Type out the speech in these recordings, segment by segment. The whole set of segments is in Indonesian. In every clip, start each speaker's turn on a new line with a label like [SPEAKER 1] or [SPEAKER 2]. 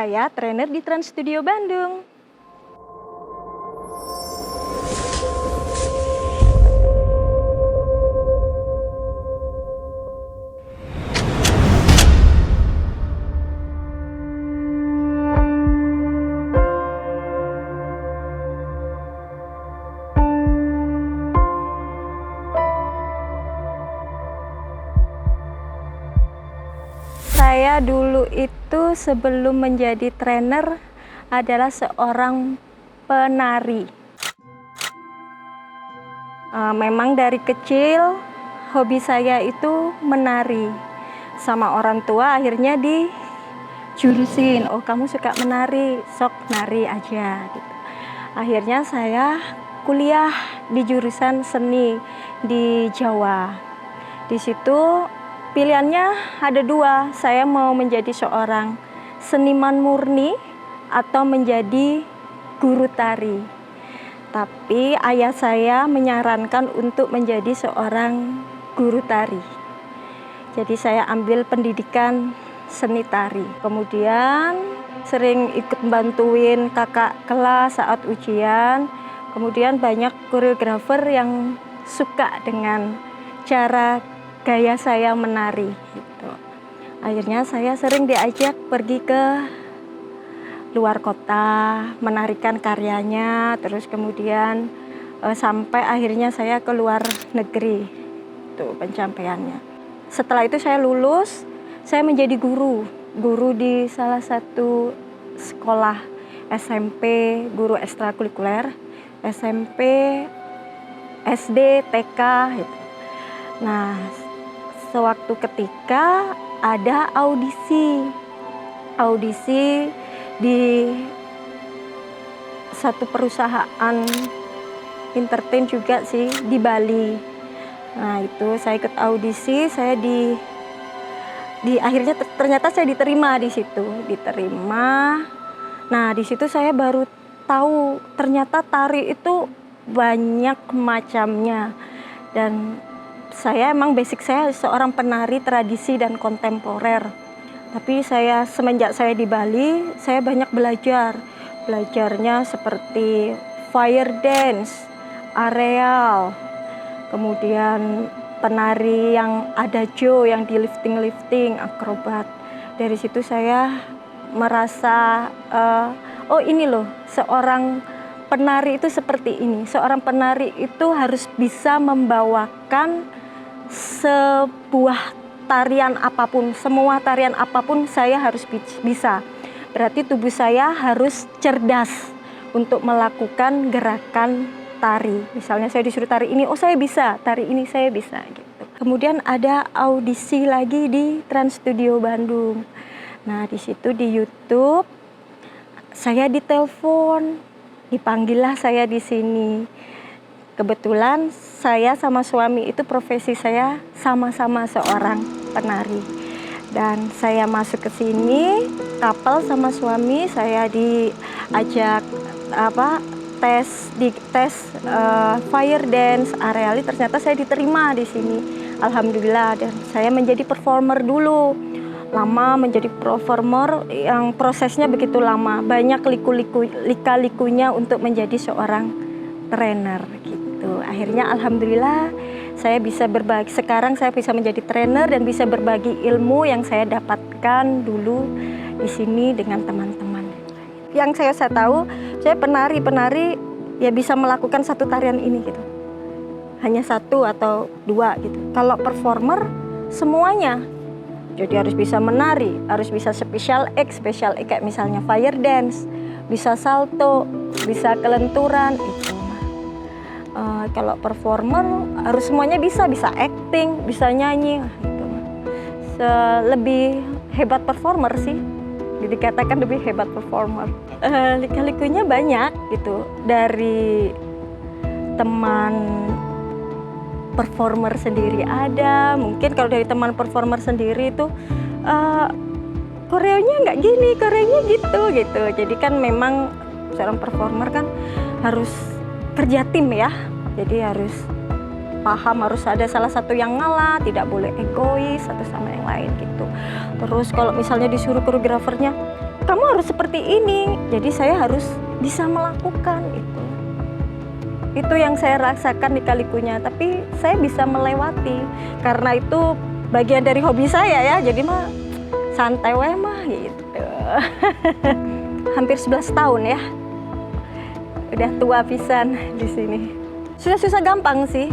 [SPEAKER 1] Saya trainer di Trans Studio Bandung. Saya dulu itu sebelum menjadi trainer adalah seorang penari. Memang dari kecil hobi saya itu menari. Sama orang tua akhirnya dijurusin, oh kamu suka menari, sok nari aja gitu. Akhirnya saya kuliah di jurusan seni di Jawa. Di situ pilihannya ada dua, saya mau menjadi seorang seniman murni atau menjadi guru tari. Tapi ayah saya menyarankan untuk menjadi seorang guru tari. Jadi saya ambil pendidikan seni tari. Kemudian sering ikut bantuin kakak kelas saat ujian. Kemudian banyak koreografer yang suka dengan cara gaya saya menari gitu. Akhirnya saya sering diajak pergi ke luar kota menarikan karyanya, terus kemudian sampai akhirnya saya ke luar negeri itu pencapaiannya. Setelah itu saya lulus, saya menjadi guru di salah satu sekolah SMP, guru ekstrakurikuler SMP, SD, TK gitu. Nah, sewaktu ketika ada audisi di satu perusahaan entertain juga sih di Bali. Nah itu saya ikut audisi, saya akhirnya ternyata saya diterima di situ, diterima. Nah di situ saya baru tahu ternyata tari itu banyak macamnya, dan saya emang basic saya seorang penari tradisi dan kontemporer. Tapi semenjak saya di Bali, saya banyak belajarnya seperti fire dance, aerial, kemudian penari yang adagio, yang di lifting, akrobat. Dari situ saya merasa, oh ini loh, seorang penari itu seperti ini. Seorang penari itu harus bisa membawakan sebuah tarian apapun, semua tarian apapun saya harus bisa. Berarti tubuh saya harus cerdas untuk melakukan gerakan tari. Misalnya saya disuruh tari ini, oh saya bisa, tari ini saya bisa gitu. Kemudian ada audisi lagi di Trans Studio Bandung. Nah, di situ di YouTube saya ditelepon, dipanggillah saya di sini. Kebetulan saya sama suami itu profesi saya sama-sama seorang penari. Dan saya masuk ke sini, couple sama suami, saya diajak tes fire dance, aerial, ternyata saya diterima di sini. Alhamdulillah, dan saya menjadi performer dulu. Lama menjadi performer yang prosesnya begitu lama, banyak lika-likunya untuk menjadi seorang trainer gitu. Akhirnya alhamdulillah saya bisa berbagi, sekarang saya bisa menjadi trainer dan bisa berbagi ilmu yang saya dapatkan dulu di sini dengan teman-teman. Yang saya tahu, saya penari ya bisa melakukan satu tarian ini gitu. Hanya satu atau dua gitu. Kalau performer semuanya. Jadi harus bisa menari, harus bisa special act kayak misalnya fire dance, bisa salto, bisa kelenturan itu. Kalau performer harus semuanya bisa acting, bisa nyanyi gitu. Lebih hebat performer sih, dikatakan lebih hebat performer. Lika-likunya banyak gitu, dari teman performer sendiri ada, mungkin kalau dari teman performer sendiri itu koreonya nggak gini, koreonya gitu. Jadi kan memang seorang performer kan harus kerja tim ya, jadi harus paham, harus ada salah satu yang ngalah, tidak boleh egois satu sama yang lain gitu. Terus kalau misalnya disuruh koreografernya, kamu harus seperti ini. Jadi saya harus bisa melakukan itu. Itu yang saya rasakan di Kalikunya, tapi saya bisa melewati. Karena itu bagian dari hobi saya ya, jadi mah santai wae mah gitu. Hampir 11 tahun ya. Udah tua pisan di sini. Susah-susah gampang sih.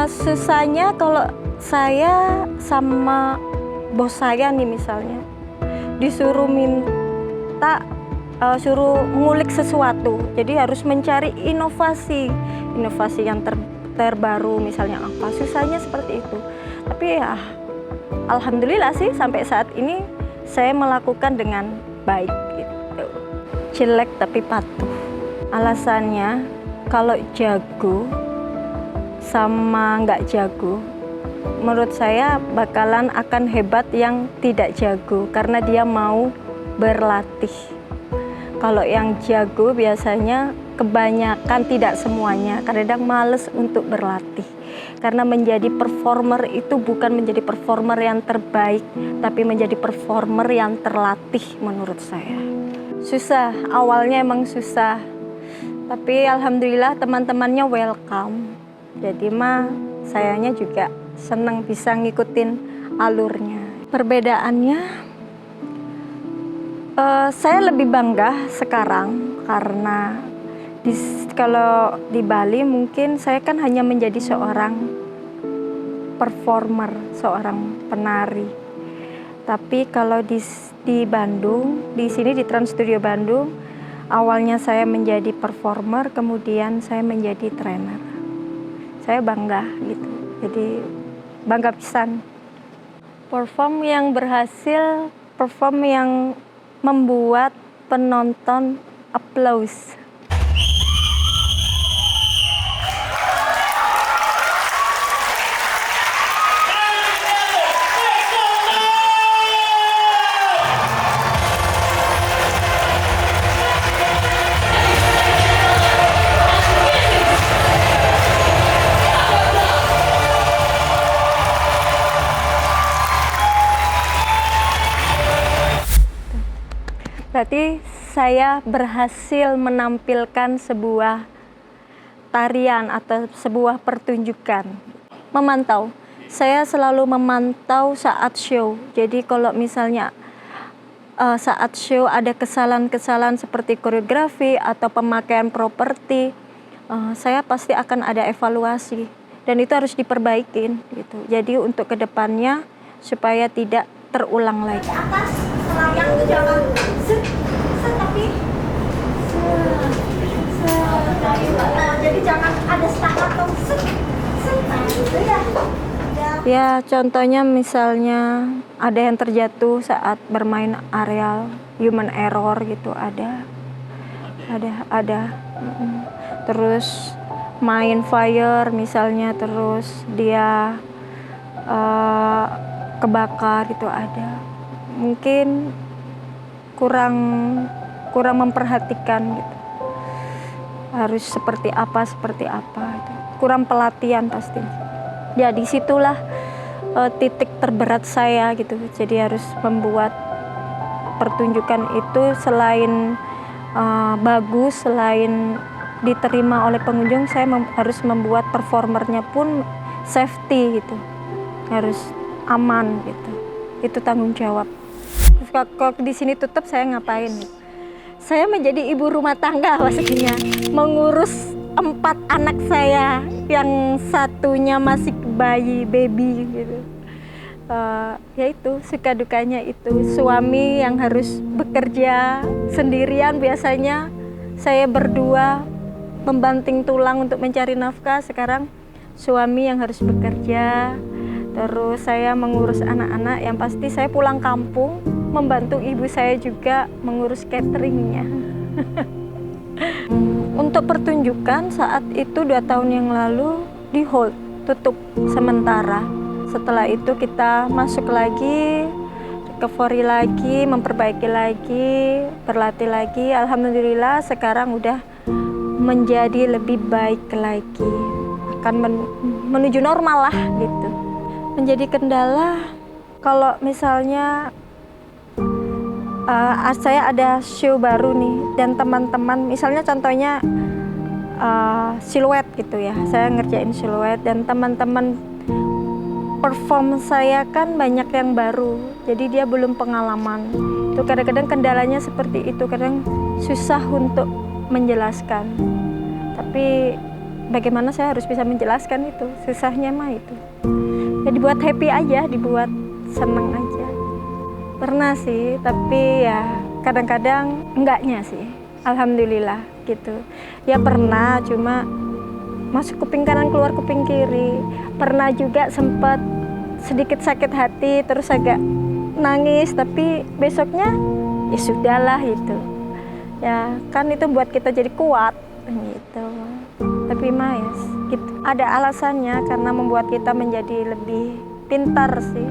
[SPEAKER 1] Susahnya kalau saya sama bos saya nih misalnya disuruh minta suruh ngulik sesuatu, jadi harus mencari inovasi yang terbaru misalnya apa, susahnya seperti itu. Tapi ya alhamdulillah sih sampai saat ini saya melakukan dengan baik gitu. Jelek tapi patuh. Alasannya kalau jago sama nggak jago, menurut saya bakalan akan hebat yang tidak jago karena dia mau berlatih. Kalau yang jago biasanya kebanyakan, tidak semuanya, kadang males untuk berlatih. Karena menjadi performer itu bukan menjadi performer yang terbaik, tapi menjadi performer yang terlatih menurut saya. Susah, awalnya emang susah. Tapi alhamdulillah teman-temannya welcome. Jadi mah sayanya juga senang bisa ngikutin alurnya. Perbedaannya, saya lebih bangga sekarang karena kalau di Bali mungkin saya kan hanya menjadi seorang performer, seorang penari. Tapi kalau di Bandung, di sini di Trans Studio Bandung, awalnya saya menjadi performer, kemudian saya menjadi trainer. Saya bangga gitu. Jadi bangga pisan. Perform yang berhasil, perform yang membuat penonton applause. Berarti saya berhasil menampilkan sebuah tarian atau sebuah pertunjukan. Memantau, saya selalu memantau saat show. Jadi kalau misalnya saat show ada kesalahan-kesalahan seperti koreografi atau pemakaian properti, saya pasti akan ada evaluasi dan itu harus diperbaikin gitu. Jadi untuk kedepannya supaya tidak terulang lagi. Ke atas, selayang itu jangan tapi jadi jangan ada stuck atau gitu ya. Ya contohnya misalnya ada yang terjatuh saat bermain aerial, human error gitu ada. Terus main fire misalnya, terus dia kebakar itu ada. Mungkin kurang memperhatikan gitu. Harus seperti apa gitu. Kurang pelatihan pasti. Ya disitulah titik terberat saya gitu. Jadi harus membuat pertunjukan itu selain bagus, selain diterima oleh pengunjung, saya harus membuat performernya pun safety gitu. Harus aman gitu. Itu tanggung jawab. Kalau di sini tutup saya ngapain? Saya menjadi ibu rumah tangga maksudnya, mengurus 4 anak saya, yang satunya masih baby gitu. Ya itu suka dukanya itu. Suami yang harus bekerja sendirian, biasanya saya berdua membanting tulang untuk mencari nafkah. Sekarang suami yang harus bekerja. Terus saya mengurus anak-anak, yang pasti saya pulang kampung membantu ibu saya juga mengurus cateringnya. Untuk pertunjukan saat itu 2 tahun yang lalu di hold, tutup sementara. Setelah itu kita masuk lagi, recovery lagi, memperbaiki lagi, berlatih lagi. Alhamdulillah sekarang udah menjadi lebih baik lagi, akan menuju normal lah gitu. Menjadi kendala kalau misalnya saya ada show baru nih dan teman-teman, misalnya contohnya siluet gitu ya, saya ngerjain siluet dan teman-teman perform saya kan banyak yang baru, jadi dia belum pengalaman. Itu kadang-kadang kendalanya seperti itu, kadang susah untuk menjelaskan. Tapi bagaimana saya harus bisa menjelaskan itu, susahnya mah itu. Ya dibuat happy aja, dibuat seneng aja. Pernah sih, tapi ya kadang-kadang enggaknya sih. Alhamdulillah gitu. Ya pernah, cuma masuk kuping kanan keluar kuping kiri. Pernah juga sempat sedikit sakit hati terus agak nangis, tapi besoknya ya sudahlah gitu. Ya kan itu buat kita jadi kuat gitu. Tapi Mas, gitu. Ada alasannya karena membuat kita menjadi lebih pintar sih.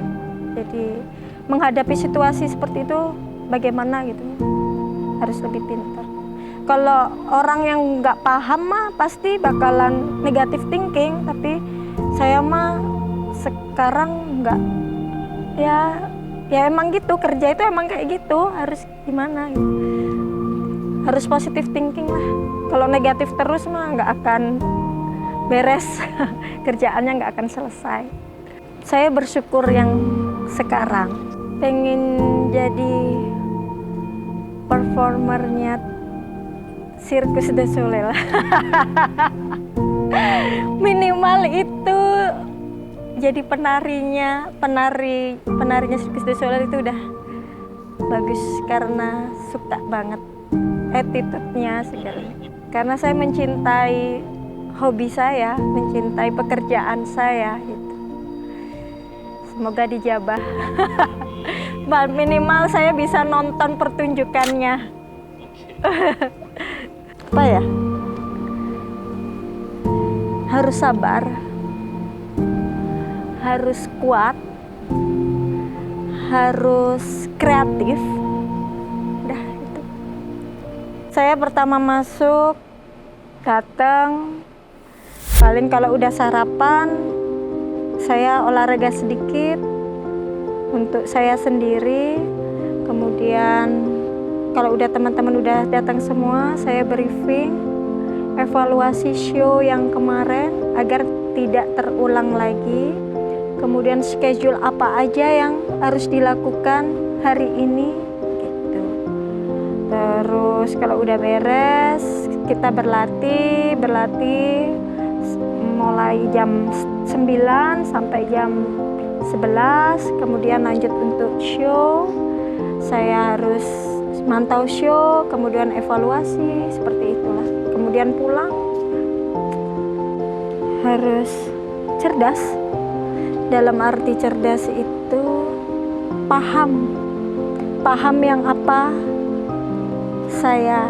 [SPEAKER 1] Jadi menghadapi situasi seperti itu bagaimana gitu, harus lebih pintar. Kalau orang yang nggak paham mah pasti bakalan negatif thinking, tapi saya mah sekarang nggak, ya emang gitu, kerja itu emang kayak gitu, harus gimana gitu. Harus positif thinking lah. Kalau negatif terus mah nggak akan beres, kerjaannya nggak akan selesai. Saya bersyukur yang sekarang, pengen jadi performernya Cirque du Soleil. Minimal itu jadi penarinya Cirque du Soleil itu udah bagus karena suka banget attitude-nya segala. Karena saya mencintai hobi saya, mencintai pekerjaan saya gitu. Semoga dijabah. Minimal saya bisa nonton pertunjukannya. Apa ya? Harus sabar, harus kuat, harus kreatif. Udah itu. Saya pertama masuk, datang, paling kalau udah sarapan, saya olahraga sedikit untuk saya sendiri. Kemudian kalau udah teman-teman udah datang semua, saya briefing, evaluasi show yang kemarin agar tidak terulang lagi. Kemudian schedule apa aja yang harus dilakukan hari ini gitu. Terus kalau udah beres, kita berlatih mulai jam 9 sampai jam 11, kemudian lanjut untuk show. Saya harus mantau show, kemudian evaluasi, seperti itulah. Kemudian pulang, harus cerdas. Dalam arti cerdas itu paham yang apa saya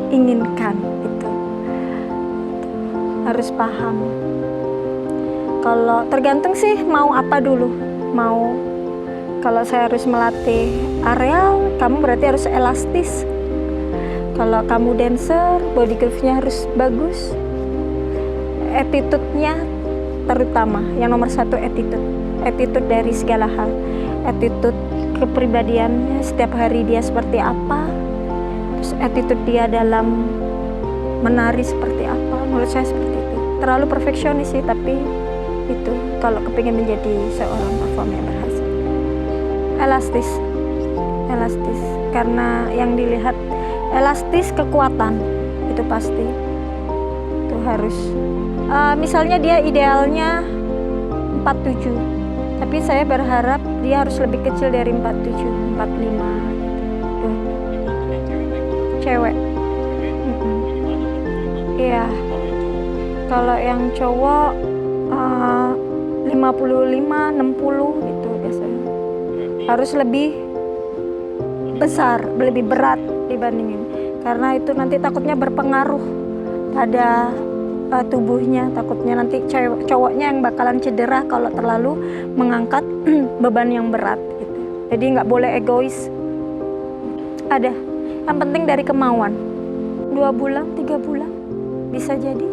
[SPEAKER 1] inginkan itu. Harus paham. Kalau tergantung sih mau apa dulu. Kalau saya harus melatih areal, kamu berarti harus elastis. Kalau kamu dancer, body groove-nya harus bagus. Attitude-nya terutama, yang nomor satu attitude dari segala hal. Attitude kepribadiannya, setiap hari dia seperti apa, terus attitude dia dalam menari seperti apa. Menurut saya seperti itu. Terlalu perfeksionis sih, tapi itu kalau kepingin menjadi seorang performer yang berhasil. Elastis, karena yang dilihat elastis kekuatan, itu pasti, itu harus. Misalnya dia idealnya 47, tapi saya berharap dia harus lebih kecil dari 47, 45 gitu. Cewek. Iya. Kalau yang cowok 55, 60 gitu biasanya. Harus lebih besar, lebih berat dibandingin. Karena itu nanti takutnya berpengaruh pada tubuhnya, takutnya nanti cowoknya yang bakalan cedera kalau terlalu mengangkat beban yang berat gitu. Jadi nggak boleh egois. Ada, yang penting dari kemauan. 2 bulan, 3 bulan bisa jadi.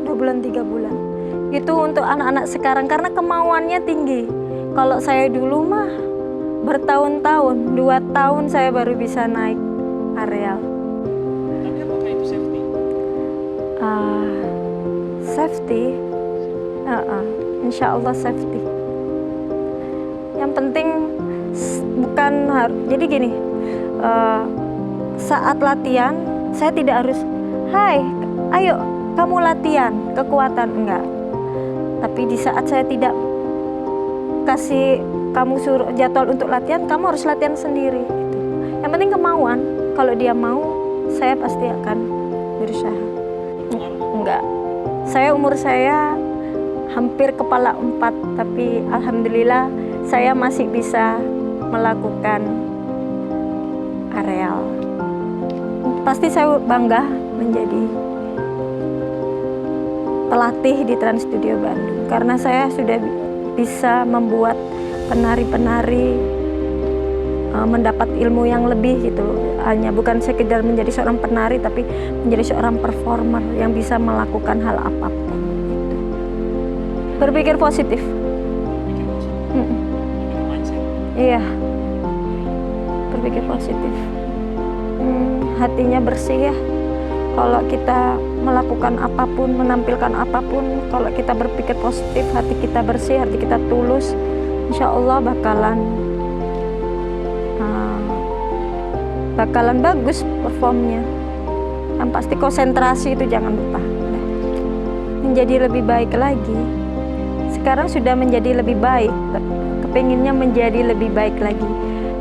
[SPEAKER 1] 2 bulan, 3 bulan. Itu untuk anak-anak sekarang karena kemauannya tinggi. Kalau saya dulu mah bertahun-tahun, 2 tahun saya baru bisa naik areal.
[SPEAKER 2] Tapi apakah itu safety?
[SPEAKER 1] Safety, insya Allah safety. Yang penting bukan harus, jadi gini, saat latihan saya tidak harus, hai ayo kamu latihan kekuatan, enggak. Tapi di saat saya tidak kasih kamu suruh jadwal untuk latihan, kamu harus latihan sendiri gitu. Yang penting kemauan, kalau dia mau saya pasti akan berusaha. Enggak, umur saya hampir kepala 4, tapi alhamdulillah saya masih bisa melakukan areal. Pasti saya bangga menjadi pelatih di Trans Studio Bandung karena saya sudah bisa membuat penari-penari mendapat ilmu yang lebih gitu. Hanya bukan sekedar menjadi seorang penari, tapi menjadi seorang performer yang bisa melakukan hal apapun gitu. Berpikir positif. Iya, berpikir positif. Hatinya bersih ya. Kalau kita melakukan apapun, menampilkan apapun, kalau kita berpikir positif, hati kita bersih, hati kita tulus, insya Allah bakalan bagus performnya. Yang pasti konsentrasi itu jangan lupa. Menjadi lebih baik lagi. Sekarang sudah menjadi lebih baik, kepinginnya menjadi lebih baik lagi.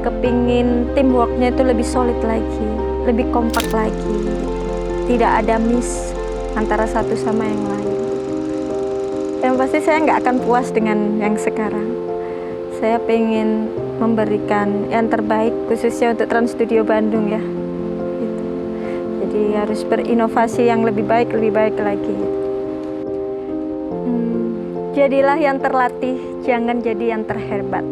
[SPEAKER 1] Kepingin teamworknya itu lebih solid lagi, lebih kompak lagi. Tidak ada miss antara satu sama yang lain. Yang pasti saya nggak akan puas dengan yang sekarang. Saya pengen memberikan yang terbaik khususnya untuk Trans Studio Bandung ya. Gitu. Jadi harus berinovasi yang lebih baik lagi. Jadilah yang terlatih, jangan jadi yang terhebat.